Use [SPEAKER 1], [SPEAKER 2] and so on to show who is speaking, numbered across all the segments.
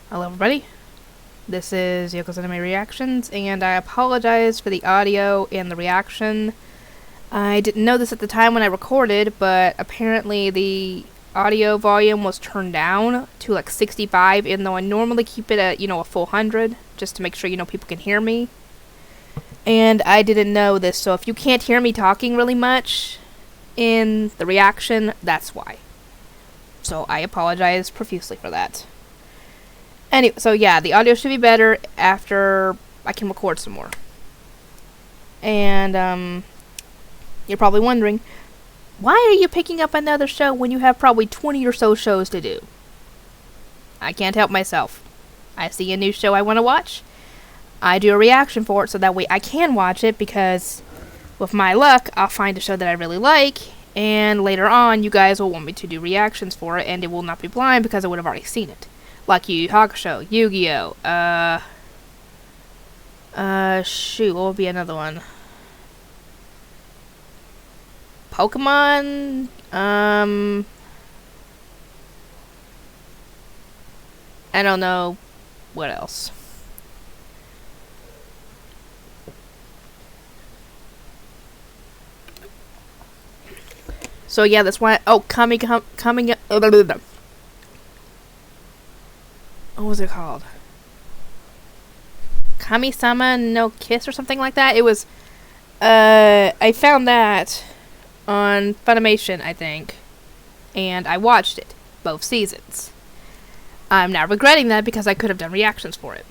[SPEAKER 1] Hello everybody, this is Yoko's Anime Reactions, and I apologize for the audio and the reaction. I didn't know this at the time when I recorded, but apparently the audio volume was turned down to like 65, even though I normally keep it at, a full 100, just to make sure, people can hear me. And I didn't know this, so if you can't hear me talking really much in the reaction, that's why. So I apologize profusely for that. Anyway, so yeah, the audio should be better after I can record some more. And, you're probably wondering, why are you picking up another show when you have probably 20 or so shows to do? I can't help myself. I see a new show I want to watch, I do a reaction for it so that way I can watch it, because with my luck, I'll find a show that I really like, and later on, you guys will want me to do reactions for it, and it will not be blind because I would have already seen it. Like Yu Yu Hakusho, Yu-Gi-Oh! Shoot, what would be another one? Pokemon? I don't know what else. So yeah, that's why. Oh, coming. What was it called? Kami-sama no Kiss or something like that. It was. I found that on Funimation, I think, and I watched it, both seasons. I'm now regretting that because I could have done reactions for it.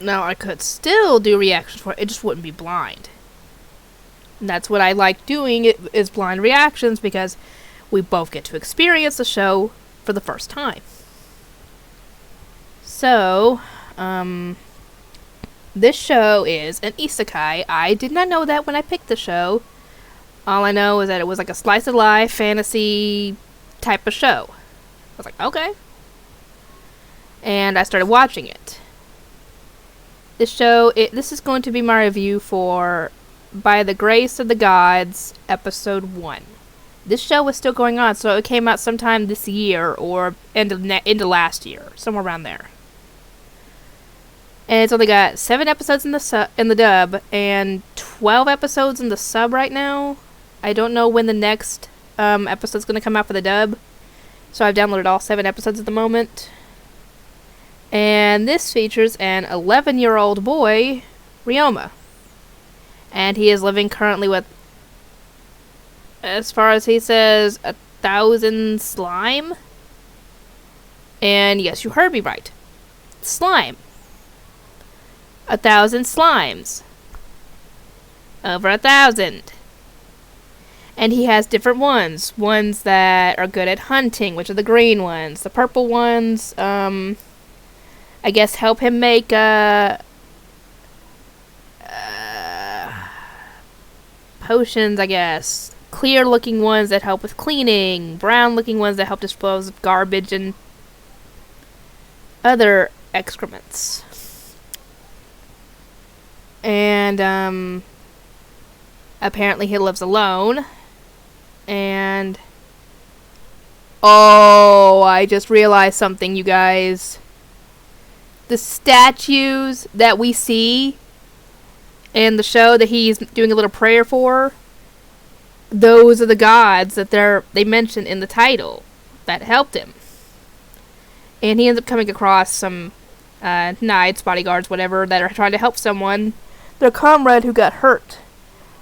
[SPEAKER 1] Now I could still do reactions for it. It just wouldn't be blind. And that's what I like doing, is blind reactions, because we both get to experience the show for the first time. So, this show is an isekai. I did not know that when I picked the show. All I know is that it was like a slice of life fantasy type of show. I was like, okay. And I started watching it. This show, this is going to be my review for By the Grace of the Gods, Episode 1. This show is still going on, so it came out sometime this year, or into last year, somewhere around there. And it's only got 7 episodes in the dub, and 12 episodes in the sub right now. I don't know when the next episode's going to come out for the dub, so I've downloaded all 7 episodes at the moment. And this features an 11-year-old boy, Ryoma. And he is living currently with, as far as he says, 1,000 slime. And yes, you heard me right. Slime. 1,000 slimes. Over 1,000. And he has different ones. Ones that are good at hunting, which are the green ones. The purple ones, I guess help him make, potions, I guess. Clear looking ones that help with cleaning. Brown looking ones that help dispose of garbage and other excrements. And apparently he lives alone. And oh, I just realized something, you guys. The statues that we see in the show that he's doing a little prayer for, those are the gods that they mentioned in the title that helped him. And he ends up coming across some knights, bodyguards, whatever, that are trying to help someone, their comrade who got hurt.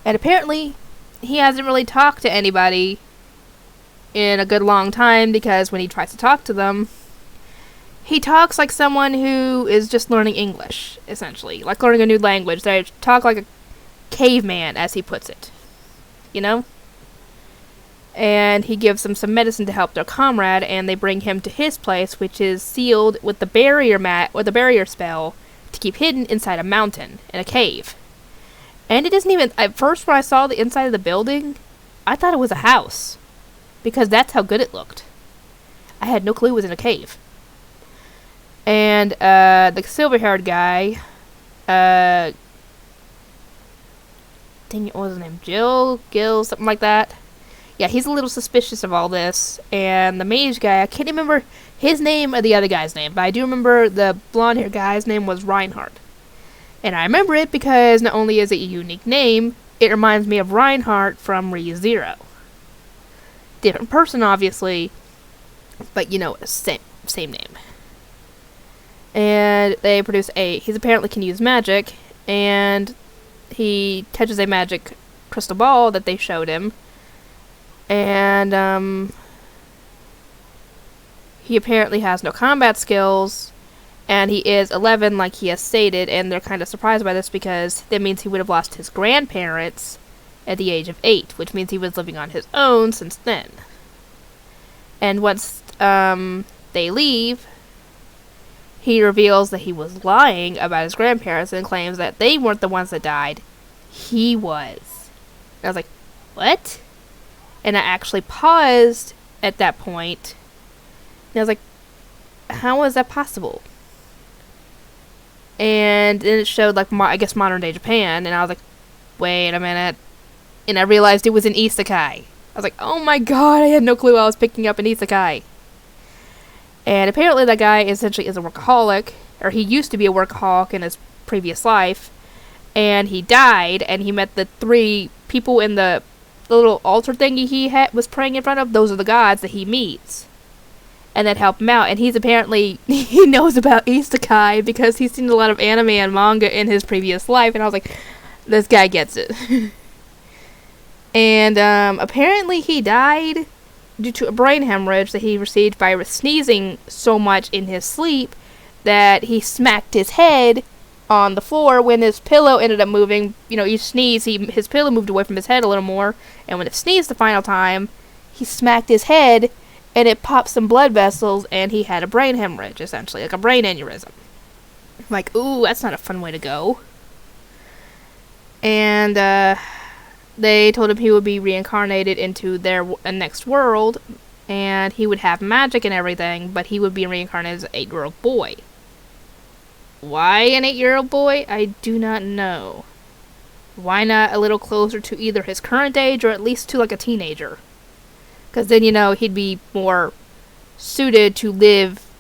[SPEAKER 1] And apparently he hasn't really talked to anybody in a good long time, because when he tries to talk to them, he talks like someone who is just learning English, essentially. Like learning a new language. They talk like a caveman, as he puts it. And he gives them some medicine to help their comrade, and they bring him to his place, which is sealed with the barrier spell to keep hidden inside a mountain, in a cave. And it isn't even... At first, when I saw the inside of the building, I thought it was a house, because that's how good it looked. I had no clue it was in a cave. And, the silver-haired guy, dang it, what was his name? Gil, something like that. yeah, he's a little suspicious of all this. And the mage guy, I can't remember his name or the other guy's name, but I do remember the blonde-haired guy's name was Reinhardt. And I remember it because not only is it a unique name, it reminds me of Reinhardt from ReZero. Different person, obviously, but you know, same name. And they produce he apparently can use magic, and he touches a magic crystal ball that they showed him. And, he apparently has no combat skills, and he is 11 like he has stated, and they're kind of surprised by this because that means he would have lost his grandparents at the age of 8, which means he was living on his own since then. And once, they leave, he reveals that he was lying about his grandparents and claims that they weren't the ones that died. He was. And I was like, what? And I actually paused at that point, and I was like, how is that possible? And then it showed, like, I guess modern day Japan, and I was like, wait a minute. And I realized it was an isekai. I was like, oh my god, I had no clue I was picking up an isekai. And apparently that guy essentially is a workaholic, or he used to be a workaholic in his previous life, and he died, and he met the 3 people in the little altar thingy he was praying in front of. Those are the gods that he meets, and that help him out. And he's apparently, he knows about isekai because he's seen a lot of anime and manga in his previous life, and I was like, this guy gets it. And apparently he died due to a brain hemorrhage that he received by sneezing so much in his sleep that he smacked his head on the floor. When his pillow ended up moving, you know, each sneeze, his pillow moved away from his head a little more, and when it sneezed the final time, he smacked his head, and it popped some blood vessels, and he had a brain hemorrhage, essentially, like a brain aneurysm. I'm like, ooh, that's not a fun way to go. And, they told him he would be reincarnated into their next world, and he would have magic and everything, but he would be reincarnated as an 8-year-old boy. Why an 8-year-old boy? I do not know. Why not a little closer to either his current age or at least to, like, a teenager? Because then, you know, he'd be more suited to live,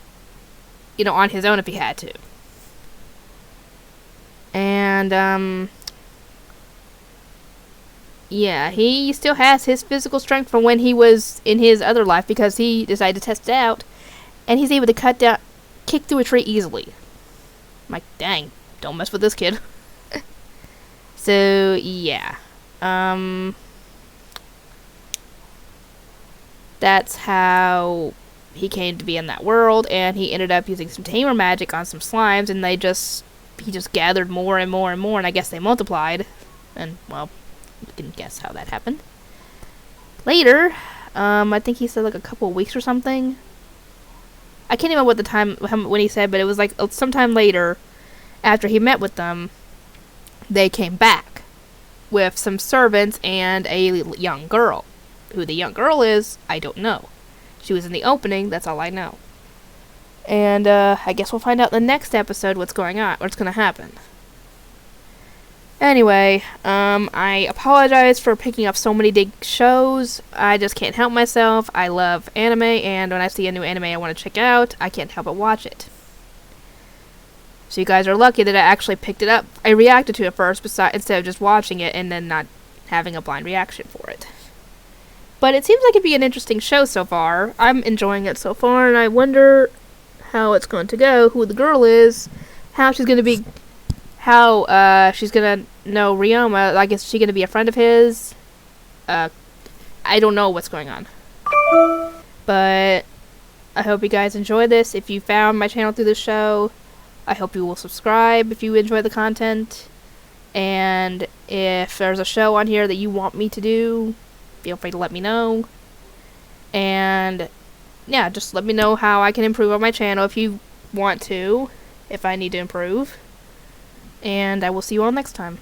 [SPEAKER 1] you know, on his own if he had to. And, yeah, he still has his physical strength from when he was in his other life because he decided to test it out, and he's able to kick through a tree easily. I'm like, dang, don't mess with this kid. So, yeah. That's how he came to be in that world, and he ended up using some tamer magic on some slimes, and he just gathered more and more and more, and I guess they multiplied. And, well, you can guess how that happened. Later, I think he said like a couple of weeks or something. I can't remember what the time when he said, but it was like sometime later, after he met with them, they came back with some servants and a young girl. Who the young girl is, I don't know. She was in the opening, that's all I know. And I guess we'll find out in the next episode what's going on, what's going to happen. Anyway, I apologize for picking up so many big shows. I just can't help myself. I love anime, and when I see a new anime I want to check out, I can't help but watch it. So you guys are lucky that I actually picked it up. I reacted to it first, instead of just watching it and then not having a blind reaction for it. But it seems like it'd be an interesting show so far. I'm enjoying it so far, and I wonder how it's going to go, who the girl is, how she's going to be... How, she's gonna know Ryoma. I guess she's gonna be a friend of his. I don't know what's going on. But, I hope you guys enjoy this. If you found my channel through the show, I hope you will subscribe if you enjoy the content. And if there's a show on here that you want me to do, feel free to let me know. And, yeah, just let me know how I can improve on my channel if you want to. If I need to improve. And I will see you all next time.